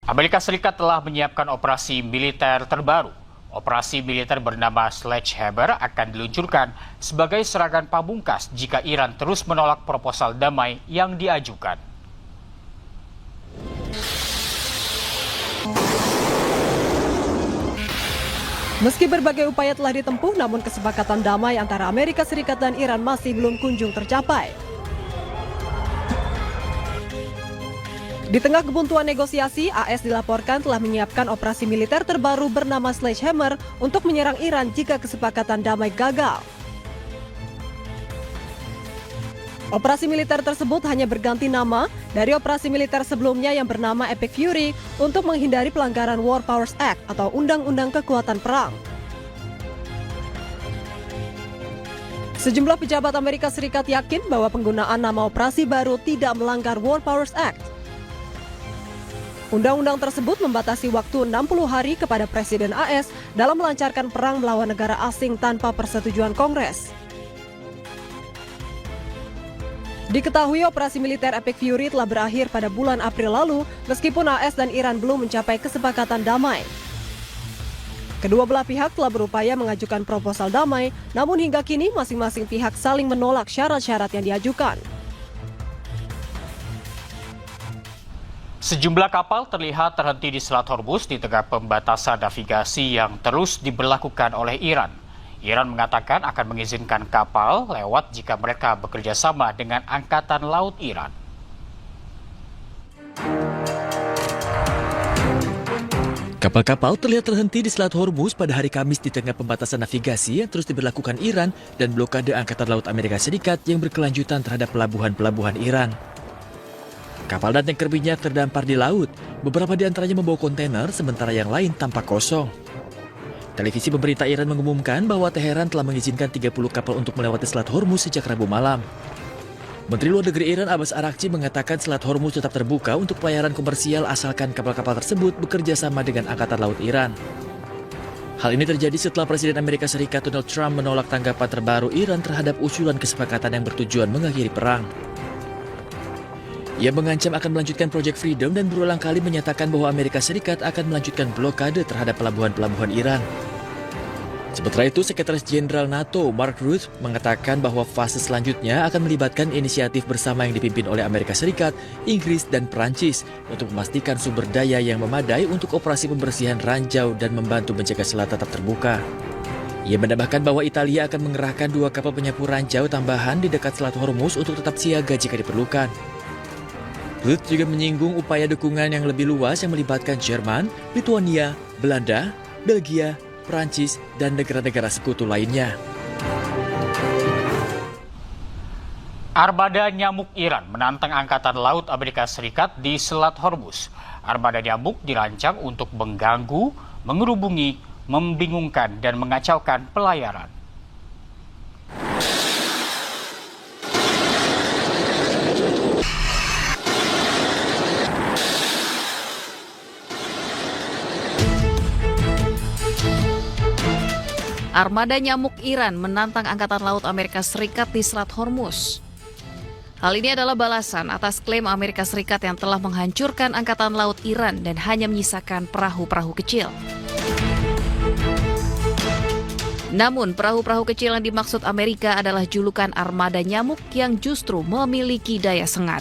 Amerika Serikat telah menyiapkan operasi militer terbaru. Operasi militer bernama Sledgehammer akan diluncurkan sebagai serangan pamungkas jika Iran terus menolak proposal damai yang diajukan. Meski berbagai upaya telah ditempuh, namun kesepakatan damai antara Amerika Serikat dan Iran masih belum kunjung tercapai. Di tengah kebuntuan negosiasi, AS dilaporkan telah menyiapkan operasi militer terbaru bernama Sledgehammer untuk menyerang Iran jika kesepakatan damai gagal. Operasi militer tersebut hanya berganti nama dari operasi militer sebelumnya yang bernama Epic Fury untuk menghindari pelanggaran War Powers Act atau Undang-Undang Kekuatan Perang. Sejumlah pejabat Amerika Serikat yakin bahwa penggunaan nama operasi baru tidak melanggar War Powers Act. Undang-undang tersebut membatasi waktu 60 hari kepada Presiden AS dalam melancarkan perang melawan negara asing tanpa persetujuan Kongres. Diketahui operasi militer Epic Fury telah berakhir pada bulan April lalu, meskipun AS dan Iran belum mencapai kesepakatan damai. Kedua belah pihak telah berupaya mengajukan proposal damai, namun hingga kini masing-masing pihak saling menolak syarat-syarat yang diajukan. Sejumlah kapal terlihat terhenti di Selat Hormuz di tengah pembatasan navigasi yang terus diberlakukan oleh Iran. Iran mengatakan akan mengizinkan kapal lewat jika mereka bekerja sama dengan Angkatan Laut Iran. Kapal-kapal terlihat terhenti di Selat Hormuz pada hari Kamis di tengah pembatasan navigasi yang terus diberlakukan Iran dan blokade Angkatan Laut Amerika Serikat yang berkelanjutan terhadap pelabuhan-pelabuhan Iran. Kapal dan tanker minyak terdampar di laut, beberapa di antaranya membawa kontainer, sementara yang lain tampak kosong. Televisi pemerintah Iran mengumumkan bahwa Teheran telah mengizinkan 30 kapal untuk melewati Selat Hormuz sejak Rabu malam. Menteri Luar Negeri Iran Abbas Araghchi mengatakan Selat Hormuz tetap terbuka untuk pelayaran komersial asalkan kapal-kapal tersebut bekerja sama dengan Angkatan Laut Iran. Hal ini terjadi setelah Presiden Amerika Serikat Donald Trump menolak tanggapan terbaru Iran terhadap usulan kesepakatan yang bertujuan mengakhiri perang. Ia mengancam akan melanjutkan Project Freedom dan berulang kali menyatakan bahwa Amerika Serikat akan melanjutkan blokade terhadap pelabuhan-pelabuhan Iran. Sementara itu, Sekretaris Jenderal NATO Mark Rutte mengatakan bahwa fase selanjutnya akan melibatkan inisiatif bersama yang dipimpin oleh Amerika Serikat, Inggris, dan Perancis untuk memastikan sumber daya yang memadai untuk operasi pembersihan ranjau dan membantu menjaga selat tetap terbuka. Ia menambahkan bahwa Italia akan mengerahkan 2 kapal penyapu ranjau tambahan di dekat Selat Hormuz untuk tetap siaga jika diperlukan. Rutte juga menyinggung upaya dukungan yang lebih luas yang melibatkan Jerman, Lithuania, Belanda, Belgia, Perancis, dan negara-negara sekutu lainnya. Armada nyamuk Iran menantang Angkatan Laut Amerika Serikat di Selat Hormuz. Armada nyamuk dirancang untuk mengganggu, mengerubungi, membingungkan, dan mengacaukan pelayaran. Armada nyamuk Iran menantang Angkatan Laut Amerika Serikat di Selat Hormuz. Hal ini adalah balasan atas klaim Amerika Serikat yang telah menghancurkan Angkatan Laut Iran dan hanya menyisakan perahu-perahu kecil. Namun, perahu-perahu kecil yang dimaksud Amerika adalah julukan armada nyamuk yang justru memiliki daya sengat.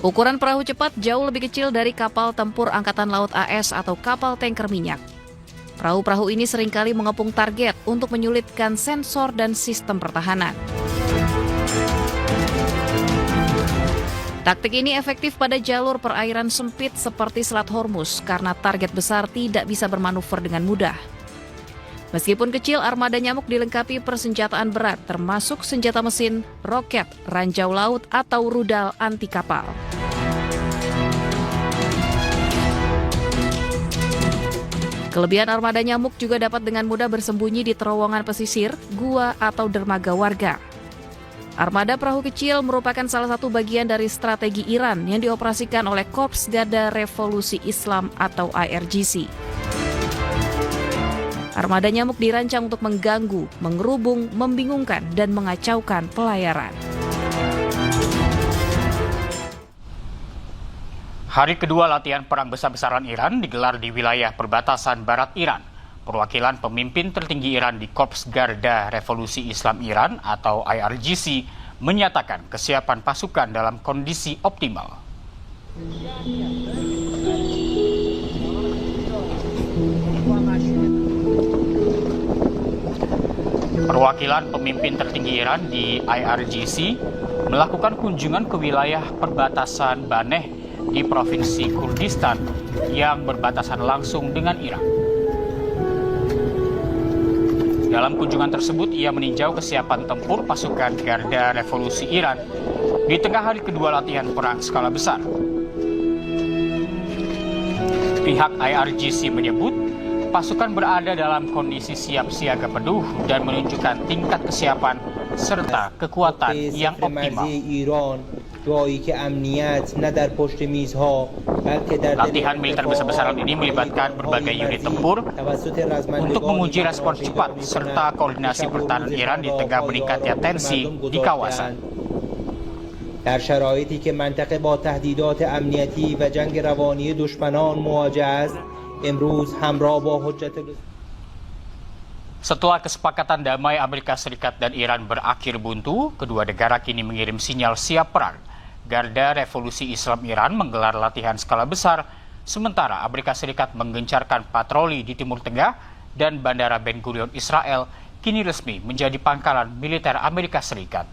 Ukuran perahu cepat jauh lebih kecil dari kapal tempur Angkatan Laut AS atau kapal tanker minyak. Perahu-perahu ini seringkali mengepung target untuk menyulitkan sensor dan sistem pertahanan. Taktik ini efektif pada jalur perairan sempit seperti Selat Hormuz karena target besar tidak bisa bermanuver dengan mudah. Meskipun kecil, armada nyamuk dilengkapi persenjataan berat termasuk senjata mesin, roket, ranjau laut atau rudal anti kapal. Kelebihan armada nyamuk juga dapat dengan mudah bersembunyi di terowongan pesisir, gua, atau dermaga warga. Armada perahu kecil merupakan salah satu bagian dari strategi Iran yang dioperasikan oleh Korps Garda Revolusi Islam atau IRGC. Armada nyamuk dirancang untuk mengganggu, mengerubung, membingungkan, dan mengacaukan pelayaran. Hari kedua latihan perang besar-besaran Iran digelar di wilayah perbatasan barat Iran. Perwakilan pemimpin tertinggi Iran di Korps Garda Revolusi Islam Iran atau IRGC menyatakan kesiapan pasukan dalam kondisi optimal. Perwakilan pemimpin tertinggi Iran di IRGC melakukan kunjungan ke wilayah perbatasan Baneh di Provinsi Kurdistan yang berbatasan langsung dengan Iran. Dalam kunjungan tersebut, ia meninjau kesiapan tempur pasukan Garda Revolusi Iran di tengah hari kedua latihan perang skala besar. Pihak IRGC menyebut pasukan berada dalam kondisi siap siaga penuh dan menunjukkan tingkat kesiapan serta kekuatan yang optimal. Latihan militer besar-besaran ini melibatkan berbagai unit tempur untuk menguji respons cepat serta koordinasi pertahanan Iran di tengah meningkatnya tensi di kawasan. در شرایطی که منطقه با تهدیدات امنیتی و جنگ روانی دشمنان مواجه است امروز همراه با حجت Setelah kesepakatan damai Amerika Serikat dan Iran berakhir buntu, kedua negara kini mengirim sinyal siap perang. Garda Revolusi Islam Iran menggelar latihan skala besar, sementara Amerika Serikat menggencarkan patroli di Timur Tengah dan Bandara Ben Gurion Israel kini resmi menjadi pangkalan militer Amerika Serikat.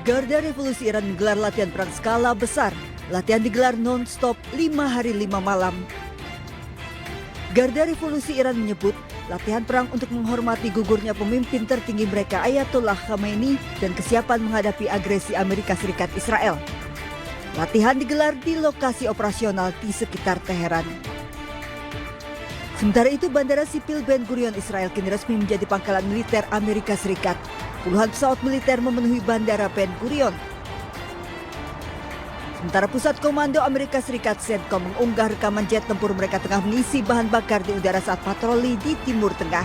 Garda Revolusi Iran menggelar latihan perang skala besar. Latihan digelar non-stop 5 hari 5 malam. Garda Revolusi Iran menyebut latihan perang untuk menghormati gugurnya pemimpin tertinggi mereka Ayatollah Khamenei dan kesiapan menghadapi agresi Amerika Serikat Israel. Latihan digelar di lokasi operasional di sekitar Teheran. Sementara itu, Bandara Sipil Ben Gurion Israel kini resmi menjadi pangkalan militer Amerika Serikat. Puluhan pesawat militer memenuhi Bandara Ben Gurion. Sementara Pusat Komando Amerika Serikat CENTCOM mengunggah rekaman jet tempur mereka tengah mengisi bahan bakar di udara saat patroli di Timur Tengah.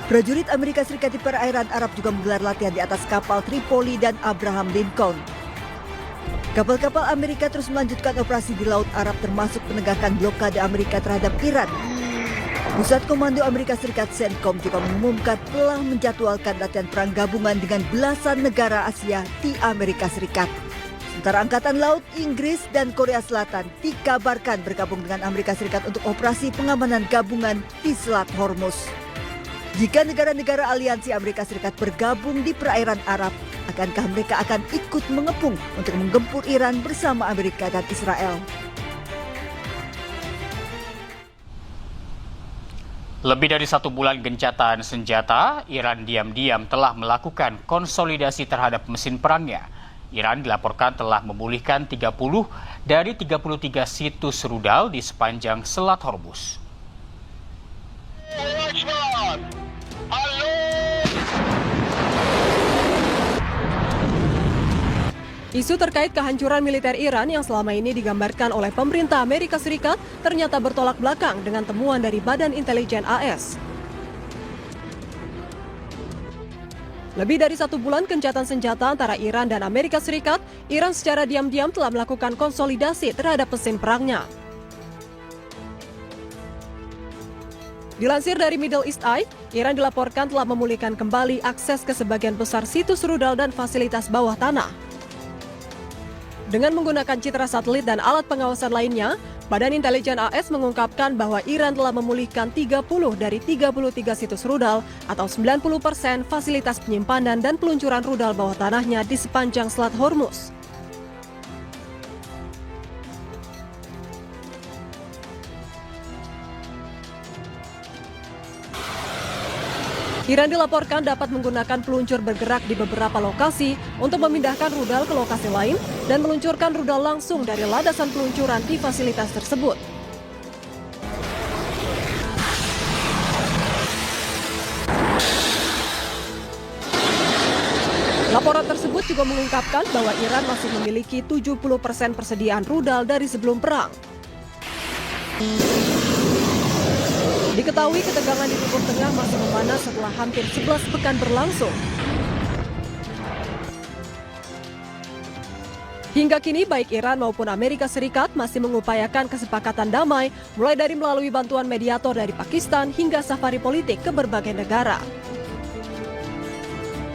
Prajurit Amerika Serikat di perairan Arab juga menggelar latihan di atas kapal Tripoli dan Abraham Lincoln. Kapal-kapal Amerika terus melanjutkan operasi di Laut Arab termasuk penegakan blokade Amerika terhadap Iran. Pusat Komando Amerika Serikat CENTCOM juga mengumumkan telah menjadwalkan latihan perang gabungan dengan belasan negara Asia di Amerika Serikat. Sementara Angkatan Laut Inggris dan Korea Selatan dikabarkan bergabung dengan Amerika Serikat untuk operasi pengamanan gabungan di Selat Hormuz. Jika negara-negara aliansi Amerika Serikat bergabung di perairan Arab, akankah mereka akan ikut mengepung untuk menggempur Iran bersama Amerika dan Israel? Lebih dari 1 bulan gencatan senjata, Iran diam-diam telah melakukan konsolidasi terhadap mesin perangnya. Iran dilaporkan telah memulihkan 30 dari 33 situs rudal di sepanjang Selat Hormuz. Isu terkait kehancuran militer Iran yang selama ini digambarkan oleh pemerintah Amerika Serikat ternyata bertolak belakang dengan temuan dari Badan Intelijen AS. Lebih dari 1 bulan gencatan senjata antara Iran dan Amerika Serikat, Iran secara diam-diam telah melakukan konsolidasi terhadap mesin perangnya. Dilansir dari Middle East Eye, Iran dilaporkan telah memulihkan kembali akses ke sebagian besar situs rudal dan fasilitas bawah tanah. Dengan menggunakan citra satelit dan alat pengawasan lainnya, Badan Intelijen AS mengungkapkan bahwa Iran telah memulihkan 30 dari 33 situs rudal atau 90% fasilitas penyimpanan dan peluncuran rudal bawah tanahnya di sepanjang Selat Hormuz. Iran dilaporkan dapat menggunakan peluncur bergerak di beberapa lokasi untuk memindahkan rudal ke lokasi lain dan meluncurkan rudal langsung dari landasan peluncuran di fasilitas tersebut. Laporan tersebut juga mengungkapkan bahwa Iran masih memiliki 70% persediaan rudal dari sebelum perang. Diketahui ketegangan di Timur Tengah masih memanas setelah hampir 11 pekan berlangsung. Hingga kini baik Iran maupun Amerika Serikat masih mengupayakan kesepakatan damai, mulai dari melalui bantuan mediator dari Pakistan hingga safari politik ke berbagai negara.